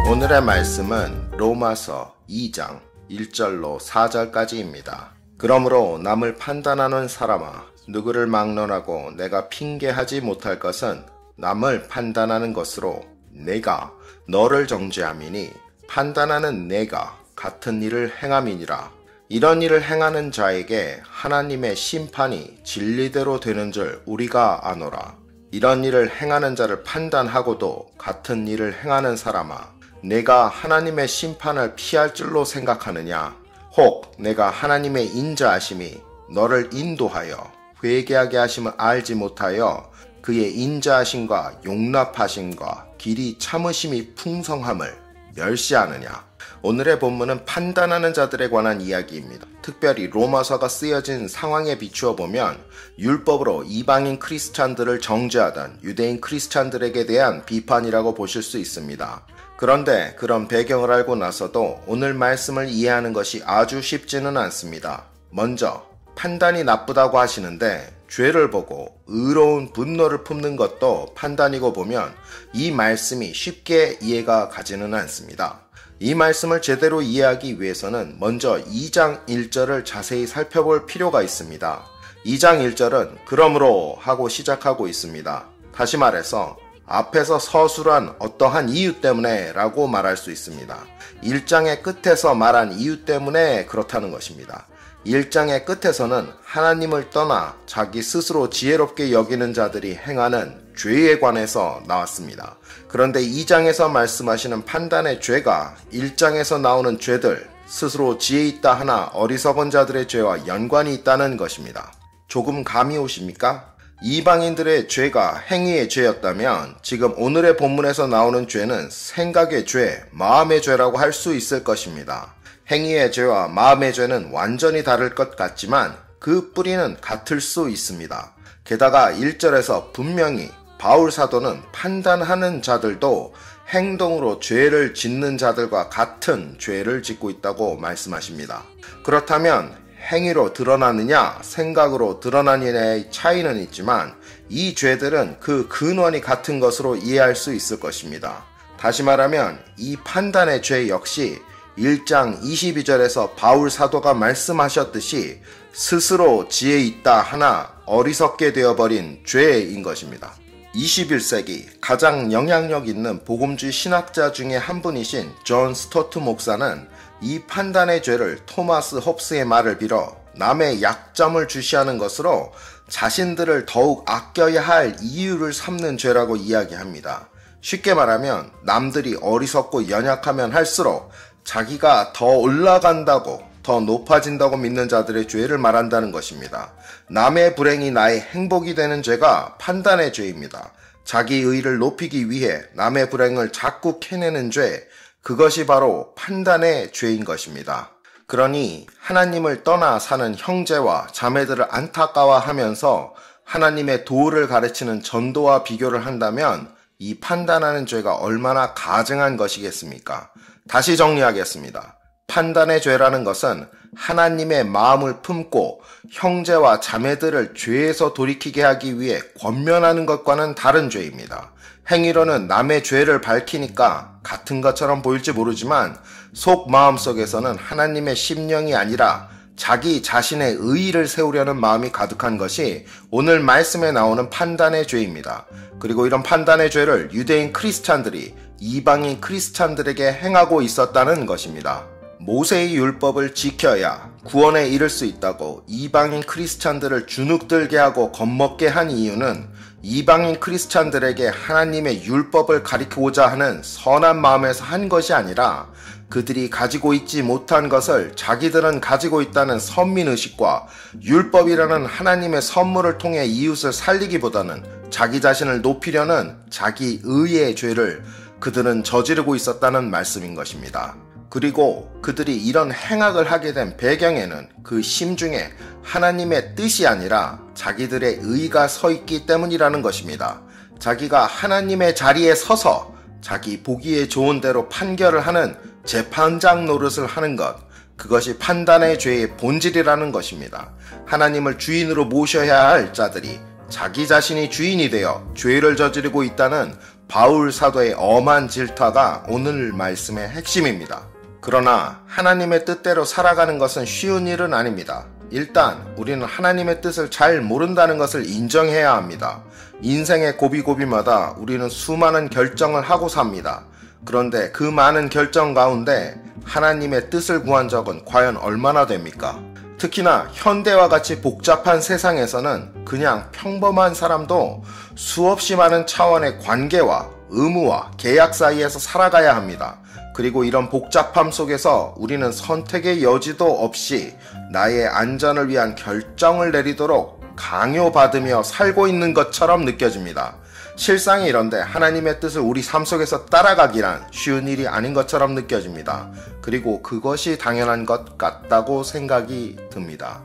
오늘의 말씀은 로마서 2장 1절로 4절까지입니다. 그러므로 남을 판단하는 사람아, 누구를 막론하고 내가 핑계하지 못할 것은 남을 판단하는 것으로 내가 너를 정죄함이니 판단하는 내가 같은 일을 행함이니라. 이런 일을 행하는 자에게 하나님의 심판이 진리대로 되는 줄 우리가 아노라. 이런 일을 행하는 자를 판단하고도 같은 일을 행하는 사람아, 내가 하나님의 심판을 피할 줄로 생각하느냐? 혹 내가 하나님의 인자하심이 너를 인도하여 회개하게 하심을 알지 못하여 그의 인자하심과 용납하심과 길이 참으심이 풍성함을 멸시하느냐? 오늘의 본문은 판단하는 자들에 관한 이야기입니다. 특별히 로마서가 쓰여진 상황에 비추어 보면 율법으로 이방인 크리스찬들을 정죄하던 유대인 크리스찬들에게 대한 비판이라고 보실 수 있습니다. 그런데 그런 배경을 알고 나서도 오늘 말씀을 이해하는 것이 아주 쉽지는 않습니다. 먼저 판단이 나쁘다고 하시는데 죄를 보고 의로운 분노를 품는 것도 판단이고 보면 이 말씀이 쉽게 이해가 가지는 않습니다. 이 말씀을 제대로 이해하기 위해서는 먼저 2장 1절을 자세히 살펴볼 필요가 있습니다. 2장 1절은 그러므로 하고 시작하고 있습니다. 다시 말해서 앞에서 서술한 어떠한 이유 때문에 라고 말할 수 있습니다. 1장의 끝에서 말한 이유 때문에 그렇다는 것입니다. 1장의 끝에서는 하나님을 떠나 자기 스스로 지혜롭게 여기는 자들이 행하는 죄에 관해서 나왔습니다. 그런데 2장에서 말씀하시는 판단의 죄가 1장에서 나오는 죄들, 스스로 지혜 있다 하나 어리석은 자들의 죄와 연관이 있다는 것입니다. 조금 감이 오십니까? 이방인들의 죄가 행위의 죄였다면 지금 오늘의 본문에서 나오는 죄는 생각의 죄, 마음의 죄라고 할 수 있을 것입니다. 행위의 죄와 마음의 죄는 완전히 다를 것 같지만 그 뿌리는 같을 수 있습니다. 게다가 1절에서 분명히 바울 사도는 판단하는 자들도 행동으로 죄를 짓는 자들과 같은 죄를 짓고 있다고 말씀하십니다. 그렇다면 행위로 드러나느냐 생각으로 드러나느냐의 차이는 있지만 이 죄들은 그 근원이 같은 것으로 이해할 수 있을 것입니다. 다시 말하면 이 판단의 죄 역시 1장 22절에서 바울 사도가 말씀하셨듯이 스스로 지혜 있다 하나 어리석게 되어버린 죄인 것입니다. 21세기 가장 영향력 있는 복음주의 신학자 중에 한 분이신 존 스토트 목사는 이 판단의 죄를 토마스 홉스의 말을 빌어 남의 약점을 주시하는 것으로 자신들을 더욱 아껴야 할 이유를 삼는 죄라고 이야기합니다. 쉽게 말하면 남들이 어리석고 연약하면 할수록 자기가 더 올라간다고, 더 높아진다고 믿는 자들의 죄를 말한다는 것입니다. 남의 불행이 나의 행복이 되는 죄가 판단의 죄입니다. 자기 의의를 높이기 위해 남의 불행을 자꾸 캐내는 죄, 그것이 바로 판단의 죄인 것입니다. 그러니 하나님을 떠나 사는 형제와 자매들을 안타까워하면서 하나님의 도를 가르치는 전도와 비교를 한다면 이 판단하는 죄가 얼마나 가증한 것이겠습니까? 다시 정리하겠습니다. 판단의 죄라는 것은 하나님의 마음을 품고 형제와 자매들을 죄에서 돌이키게 하기 위해 권면하는 것과는 다른 죄입니다. 행위로는 남의 죄를 밝히니까 같은 것처럼 보일지 모르지만 속 마음속에서는 하나님의 심령이 아니라 자기 자신의 의의를 세우려는 마음이 가득한 것이 오늘 말씀에 나오는 판단의 죄입니다. 그리고 이런 판단의 죄를 유대인 크리스찬들이 이방인 크리스찬들에게 행하고 있었다는 것입니다. 모세의 율법을 지켜야 구원에 이를 수 있다고 이방인 크리스찬들을 주눅들게 하고 겁먹게 한 이유는 이방인 크리스찬들에게 하나님의 율법을 가리키고자 하는 선한 마음에서 한 것이 아니라 그들이 가지고 있지 못한 것을 자기들은 가지고 있다는 선민의식과 율법이라는 하나님의 선물을 통해 이웃을 살리기보다는 자기 자신을 높이려는 자기 의의 죄를 그들은 저지르고 있었다는 말씀인 것입니다. 그리고 그들이 이런 행악을 하게 된 배경에는 그 심중에 하나님의 뜻이 아니라 자기들의 의가 서 있기 때문이라는 것입니다. 자기가 하나님의 자리에 서서 자기 보기에 좋은 대로 판결을 하는 재판장 노릇을 하는 것, 그것이 판단의 죄의 본질이라는 것입니다. 하나님을 주인으로 모셔야 할 자들이 자기 자신이 주인이 되어 죄를 저지르고 있다는 바울 사도의 엄한 질타가 오늘 말씀의 핵심입니다. 그러나 하나님의 뜻대로 살아가는 것은 쉬운 일은 아닙니다. 일단 우리는 하나님의 뜻을 잘 모른다는 것을 인정해야 합니다. 인생의 고비고비마다 우리는 수많은 결정을 하고 삽니다. 그런데 그 많은 결정 가운데 하나님의 뜻을 구한 적은 과연 얼마나 됩니까? 특히나 현대와 같이 복잡한 세상에서는 그냥 평범한 사람도 수없이 많은 차원의 관계와 의무와 계약 사이에서 살아가야 합니다. 그리고 이런 복잡함 속에서 우리는 선택의 여지도 없이 나의 안전을 위한 결정을 내리도록 강요받으며 살고 있는 것처럼 느껴집니다. 실상이 이런데 하나님의 뜻을 우리 삶 속에서 따라가기란 쉬운 일이 아닌 것처럼 느껴집니다. 그리고 그것이 당연한 것 같다고 생각이 듭니다.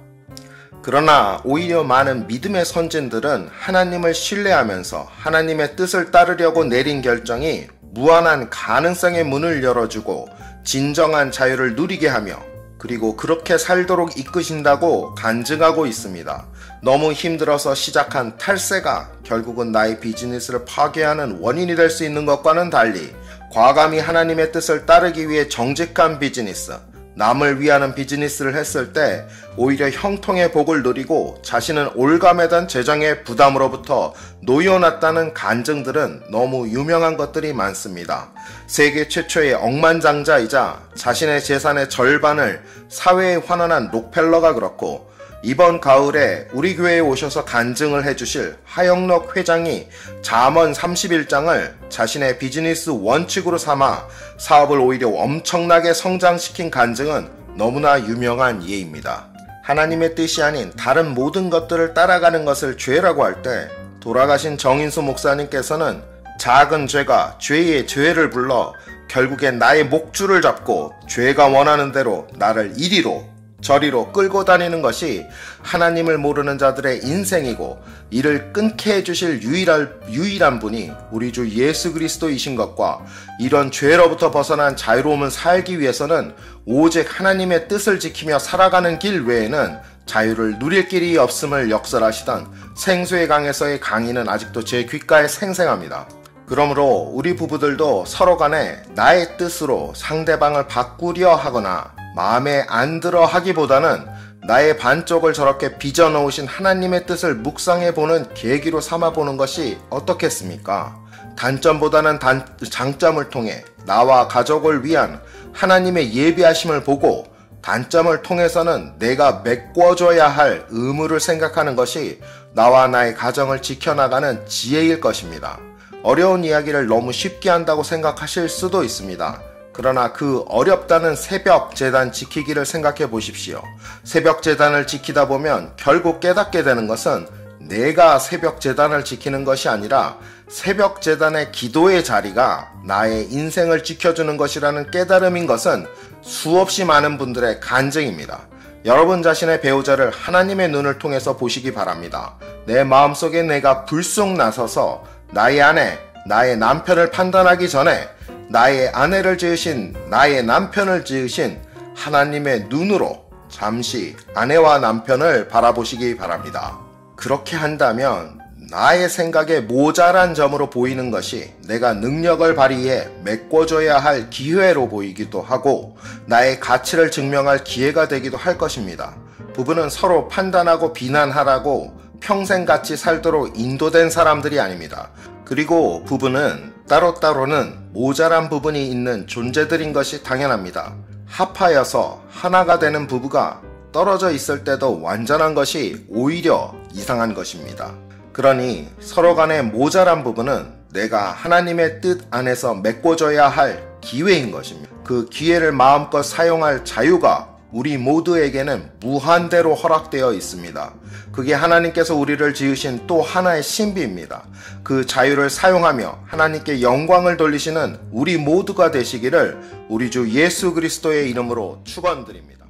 그러나 오히려 많은 믿음의 선진들은 하나님을 신뢰하면서 하나님의 뜻을 따르려고 내린 결정이 무한한 가능성의 문을 열어주고 진정한 자유를 누리게 하며 그리고 그렇게 살도록 이끄신다고 간증하고 있습니다. 너무 힘들어서 시작한 탈세가 결국은 나의 비즈니스를 파괴하는 원인이 될 수 있는 것과는 달리 과감히 하나님의 뜻을 따르기 위해 정직한 비즈니스, 남을 위하는 비즈니스를 했을 때 오히려 형통의 복을 누리고 자신은 올가매던 재정의 부담으로부터 놓여놨다는 간증들은 너무 유명한 것들이 많습니다. 세계 최초의 억만장자이자 자신의 재산의 절반을 사회에 환원한 록펠러가 그렇고 이번 가을에 우리 교회에 오셔서 간증을 해주실 하영록 회장이 잠언 31장을 자신의 비즈니스 원칙으로 삼아 사업을 오히려 엄청나게 성장시킨 간증은 너무나 유명한 예입니다. 하나님의 뜻이 아닌 다른 모든 것들을 따라가는 것을 죄라고 할 때 돌아가신 정인수 목사님께서는 작은 죄가 죄의 죄를 불러 결국엔 나의 목줄을 잡고 죄가 원하는 대로 나를 이리로 저리로 끌고 다니는 것이 하나님을 모르는 자들의 인생이고 이를 끊게 해주실 유일한 분이 우리 주 예수 그리스도이신 것과 이런 죄로부터 벗어난 자유로움을 살기 위해서는 오직 하나님의 뜻을 지키며 살아가는 길 외에는 자유를 누릴 길이 없음을 역설하시던 생수의 강에서의 강의는 아직도 제 귓가에 생생합니다. 그러므로 우리 부부들도 서로 간에 나의 뜻으로 상대방을 바꾸려 하거나 마음에 안 들어 하기보다는 나의 반쪽을 저렇게 빚어놓으신 하나님의 뜻을 묵상해보는 계기로 삼아보는 것이 어떻겠습니까? 단점보다는 장점을 통해 나와 가족을 위한 하나님의 예비하심을 보고 단점을 통해서는 내가 메꿔줘야 할 의무를 생각하는 것이 나와 나의 가정을 지켜나가는 지혜일 것입니다. 어려운 이야기를 너무 쉽게 한다고 생각하실 수도 있습니다. 그러나 그 어렵다는 새벽 제단 지키기를 생각해 보십시오. 새벽 제단을 지키다 보면 결국 깨닫게 되는 것은 내가 새벽 제단을 지키는 것이 아니라 새벽 제단의 기도의 자리가 나의 인생을 지켜주는 것이라는 깨달음인 것은 수없이 많은 분들의 간증입니다. 여러분 자신의 배우자를 하나님의 눈을 통해서 보시기 바랍니다. 내 마음속에 내가 불쑥 나서서 나의 아내, 나의 남편을 판단하기 전에 나의 아내를 지으신 나의 남편을 지으신 하나님의 눈으로 잠시 아내와 남편을 바라보시기 바랍니다. 그렇게 한다면 나의 생각에 모자란 점으로 보이는 것이 내가 능력을 발휘해 메꿔줘야 할 기회로 보이기도 하고 나의 가치를 증명할 기회가 되기도 할 것입니다. 부부는 서로 판단하고 비난하라고 평생 같이 살도록 인도된 사람들이 아닙니다. 그리고 부부는 따로따로는 모자란 부분이 있는 존재들인 것이 당연합니다. 합하여서 하나가 되는 부부가 떨어져 있을 때도 완전한 것이 오히려 이상한 것입니다. 그러니 서로 간의 모자란 부분은 내가 하나님의 뜻 안에서 메꿔줘야 할 기회인 것입니다. 그 기회를 마음껏 사용할 자유가 우리 모두에게는 무한대로 허락되어 있습니다. 그게 하나님께서 우리를 지으신 또 하나의 신비입니다. 그 자유를 사용하며 하나님께 영광을 돌리시는 우리 모두가 되시기를 우리 주 예수 그리스도의 이름으로 축원드립니다.